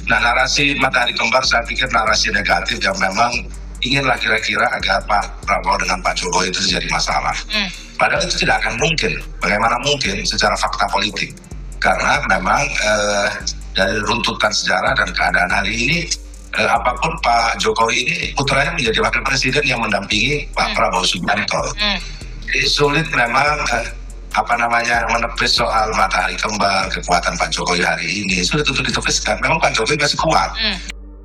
Nah, narasi matahari kembar saya pikir narasi negatif yang memang inginlah kira-kira agar Pak Prabowo dengan Pak Jokowi itu jadi masalah. Padahal itu tidak akan mungkin. Bagaimana mungkin secara fakta politik? Karena memang dari runtutan sejarah dan keadaan hari ini, apapun Pak Jokowi ini putranya menjadi wakil presiden yang mendampingi Pak Prabowo Subianto. Jadi sulit memang menepis soal matahari kembar, kekuatan Pak Jokowi hari ini sulit untuk ditepiskan. Memang Pak Jokowi masih kuat.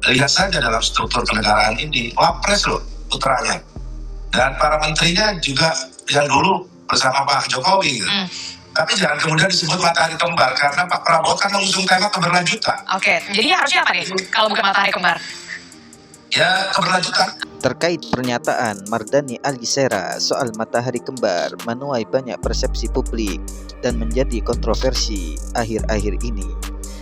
Lihat saja dalam struktur kenegaraan ini, wapres loh putranya, dan para menterinya juga yang dulu bersama Pak Jokowi. Tapi jangan kemudian disebut matahari kembar karena Pak Prabowo kan mengusung tema keberlanjutan. Oke, jadi harusnya apa nih kalau bukan matahari kembar? Ya, keberlanjutan. Terkait pernyataan Mardhani Alisera soal matahari kembar menuai banyak persepsi publik dan menjadi kontroversi akhir-akhir ini.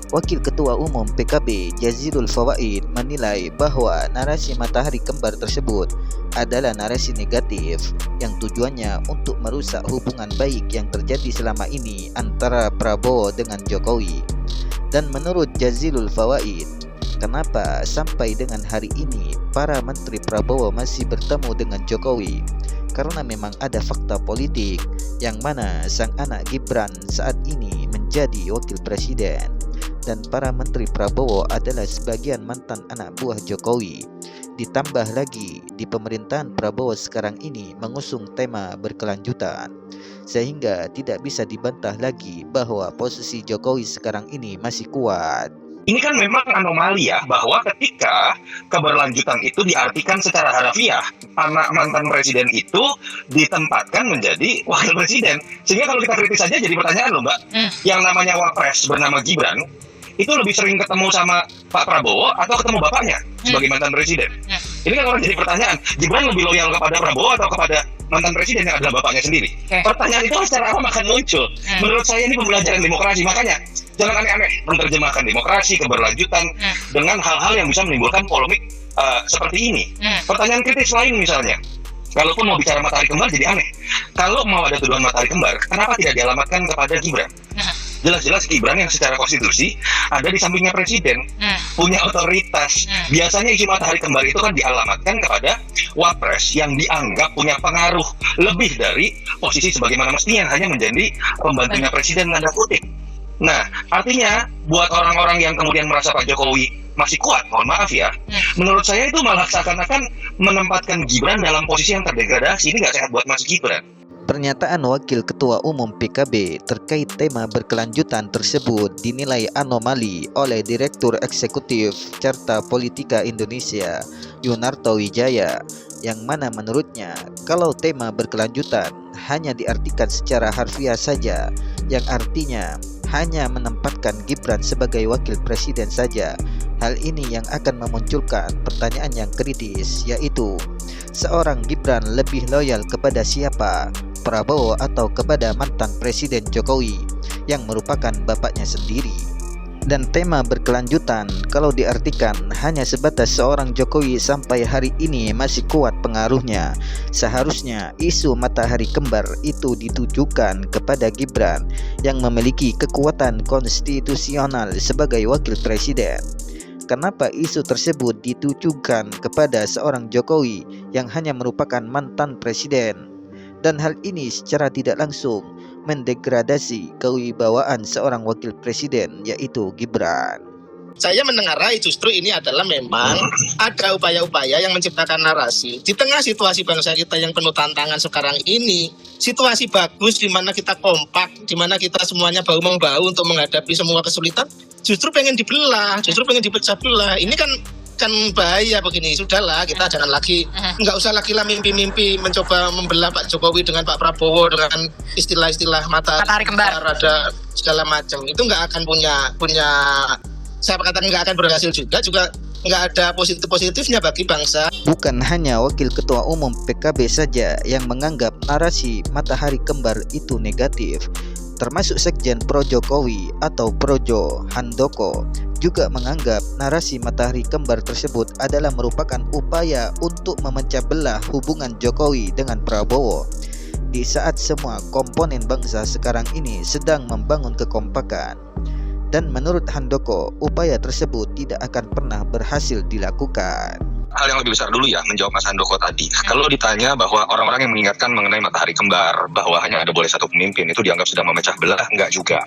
Wakil Ketua Umum PKB Jazilul Fawaid menilai bahwa narasi matahari kembar tersebut adalah narasi negatif yang tujuannya untuk merusak hubungan baik yang terjadi selama ini antara Prabowo dengan Jokowi. Dan menurut Jazilul Fawaid, kenapa sampai dengan hari ini para menteri Prabowo masih bertemu dengan Jokowi? Karena memang ada fakta politik yang mana sang anak Gibran saat ini menjadi wakil presiden dan para menteri Prabowo adalah sebagian mantan anak buah Jokowi. Ditambah lagi di pemerintahan Prabowo sekarang ini mengusung tema berkelanjutan, sehingga tidak bisa dibantah lagi bahwa posisi Jokowi sekarang ini masih kuat. Ini kan memang anomali ya, bahwa ketika keberlanjutan itu diartikan secara harfiah, anak mantan presiden itu ditempatkan menjadi wakil presiden. Sehingga kalau kita kritis saja jadi pertanyaan loh Mbak, yang namanya wapres bernama Gibran, itu lebih sering ketemu sama Pak Prabowo atau ketemu bapaknya sebagai mantan presiden? Ini kan orang jadi pertanyaan, Gibran lebih loyal kepada Prabowo atau kepada mantan presiden yang adalah bapaknya sendiri? Pertanyaan itu secara awam akan muncul. Menurut saya ini pembelajaran demokrasi, makanya jangan aneh-aneh menerjemahkan demokrasi, keberlanjutan dengan hal-hal yang bisa menimbulkan polemik seperti ini. Pertanyaan kritis lain misalnya, kalaupun mau bicara matahari kembar jadi aneh. Kalau mau ada tuduhan matahari kembar, kenapa tidak dialamatkan kepada Gibran? Jelas-jelas Gibran yang secara konstitusi ada di sampingnya presiden, punya otoritas. Biasanya isu matahari kembar itu kan dialamatkan kepada wapres yang dianggap punya pengaruh lebih dari posisi sebagaimana mestinya hanya menjadi pembantunya presiden tanda kutip. Nah, artinya buat orang-orang yang kemudian merasa Pak Jokowi masih kuat, mohon maaf ya, menurut saya itu malah seakan-akan menempatkan Gibran dalam posisi yang terdegradasi. Ini nggak sehat buat Mas Gibran. Pernyataan Wakil Ketua Umum PKB terkait tema berkelanjutan tersebut dinilai anomali oleh Direktur Eksekutif Carta Politika Indonesia, Yunarto Wijaya, yang mana menurutnya kalau tema berkelanjutan hanya diartikan secara harfiah saja, yang artinya hanya menempatkan Gibran sebagai wakil presiden saja. Hal ini yang akan memunculkan pertanyaan yang kritis, yaitu seorang Gibran lebih loyal kepada siapa, Prabowo atau kepada mantan Presiden Jokowi yang merupakan bapaknya sendiri. Dan tema berkelanjutan kalau diartikan hanya sebatas seorang Jokowi sampai hari ini masih kuat pengaruhnya, seharusnya isu matahari kembar itu ditujukan kepada Gibran yang memiliki kekuatan konstitusional sebagai wakil presiden. Kenapa isu tersebut ditujukan kepada seorang Jokowi yang hanya merupakan mantan presiden? Dan hal ini secara tidak langsung mendegradasi kewibawaan seorang wakil presiden, yaitu Gibran. Saya menengarai justru ini adalah memang ada upaya-upaya yang menciptakan narasi di tengah situasi bangsa kita yang penuh tantangan sekarang ini. Situasi bagus di mana kita kompak, di mana kita semuanya bahu-membahu untuk menghadapi semua kesulitan, justru pengen dibelah, justru pengen dipecah belah. Ini kan bahaya begini. Sudahlah, kita jangan lagi, nggak usah lagi lah mimpi-mimpi mencoba membelah Pak Jokowi dengan Pak Prabowo dengan istilah-istilah matahari kembar, ada segala macam. Itu nggak akan punya saya katakan nggak akan berhasil juga nggak ada positifnya bagi bangsa. Bukan hanya Wakil Ketua Umum PKB saja yang menganggap narasi matahari kembar itu negatif, termasuk Sekjen Pro Jokowi atau Projo Handoko juga menganggap narasi matahari kembar tersebut adalah merupakan upaya untuk memecah belah hubungan Jokowi dengan Prabowo. Di saat semua komponen bangsa sekarang ini sedang membangun kekompakan, Dan menurut Handoko, upaya tersebut tidak akan pernah berhasil dilakukan. Hal yang lebih besar dulu ya, menjawab Mas Handoko tadi. Kalau ditanya bahwa orang-orang yang mengingatkan mengenai matahari kembar, bahwa hanya ada boleh satu pemimpin, itu dianggap sudah memecah belah, enggak juga.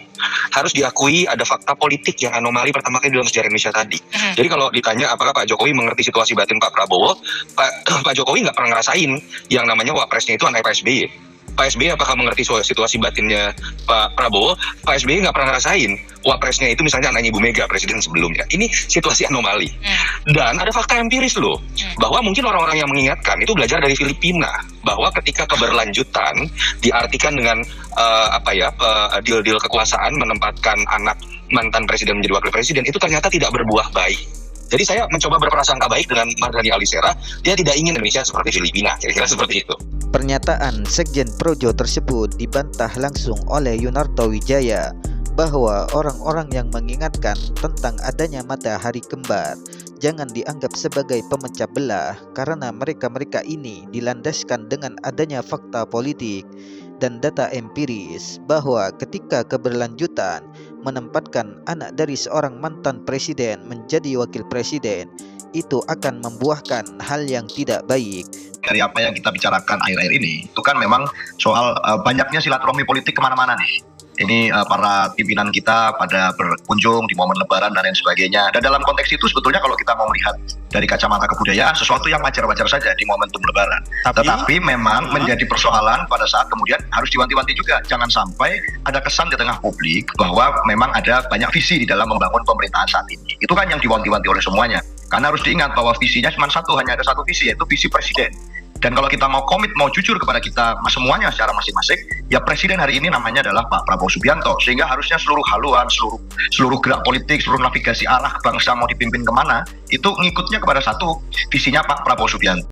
Harus diakui ada fakta politik yang anomali pertama kali dalam sejarah Indonesia tadi. Jadi kalau ditanya apakah Pak Jokowi mengerti situasi batin Pak Prabowo, Pak Jokowi nggak pernah ngerasain yang namanya wapresnya itu anak Pak SBY. Pak SBY apakah mengerti situasi batinnya Pak Prabowo? Pak SBY nggak pernah ngerasain wapresnya itu misalnya anaknya Ibu Mega, presiden sebelumnya. Ini situasi anomali. Dan ada fakta empiris loh, bahwa mungkin orang-orang yang mengingatkan itu belajar dari Filipina, bahwa ketika keberlanjutan diartikan dengan deal-deal kekuasaan, menempatkan anak mantan presiden menjadi wakil presiden, itu ternyata tidak berbuah baik. Jadi saya mencoba berprasangka baik dengan Mardhani Alisera, dia tidak ingin Indonesia seperti Filipina, kira-kira seperti itu. Pernyataan Sekjen Projo tersebut dibantah langsung oleh Yunarto Wijaya bahwa orang-orang yang mengingatkan tentang adanya matahari kembar jangan dianggap sebagai pemecah belah karena mereka-mereka ini dilandaskan dengan adanya fakta politik dan data empiris bahwa ketika keberlanjutan menempatkan anak dari seorang mantan presiden menjadi wakil presiden itu akan membuahkan hal yang tidak baik. Dari apa yang kita bicarakan akhir-akhir ini, itu kan memang soal banyaknya silaturahmi politik kemana-mana nih. Ini para pimpinan kita pada berkunjung di momen lebaran dan lain sebagainya. Dan dalam konteks itu sebetulnya kalau kita mau melihat dari kacamata kebudayaan, sesuatu yang wajar-wajar saja di momentum lebaran. Tetapi memang menjadi persoalan pada saat kemudian harus diwanti-wanti juga. Jangan sampai ada kesan di tengah publik bahwa memang ada banyak visi di dalam membangun pemerintahan saat ini. Itu kan yang diwanti-wanti oleh semuanya. Karena harus diingat bahwa visinya cuma satu, hanya ada satu visi, yaitu visi presiden. Dan kalau kita mau komit, mau jujur kepada kita semuanya secara masing-masing, ya presiden hari ini namanya adalah Pak Prabowo Subianto. Sehingga harusnya seluruh haluan, seluruh gerak politik, seluruh navigasi arah bangsa mau dipimpin kemana, itu ngikutnya kepada satu, visinya Pak Prabowo Subianto.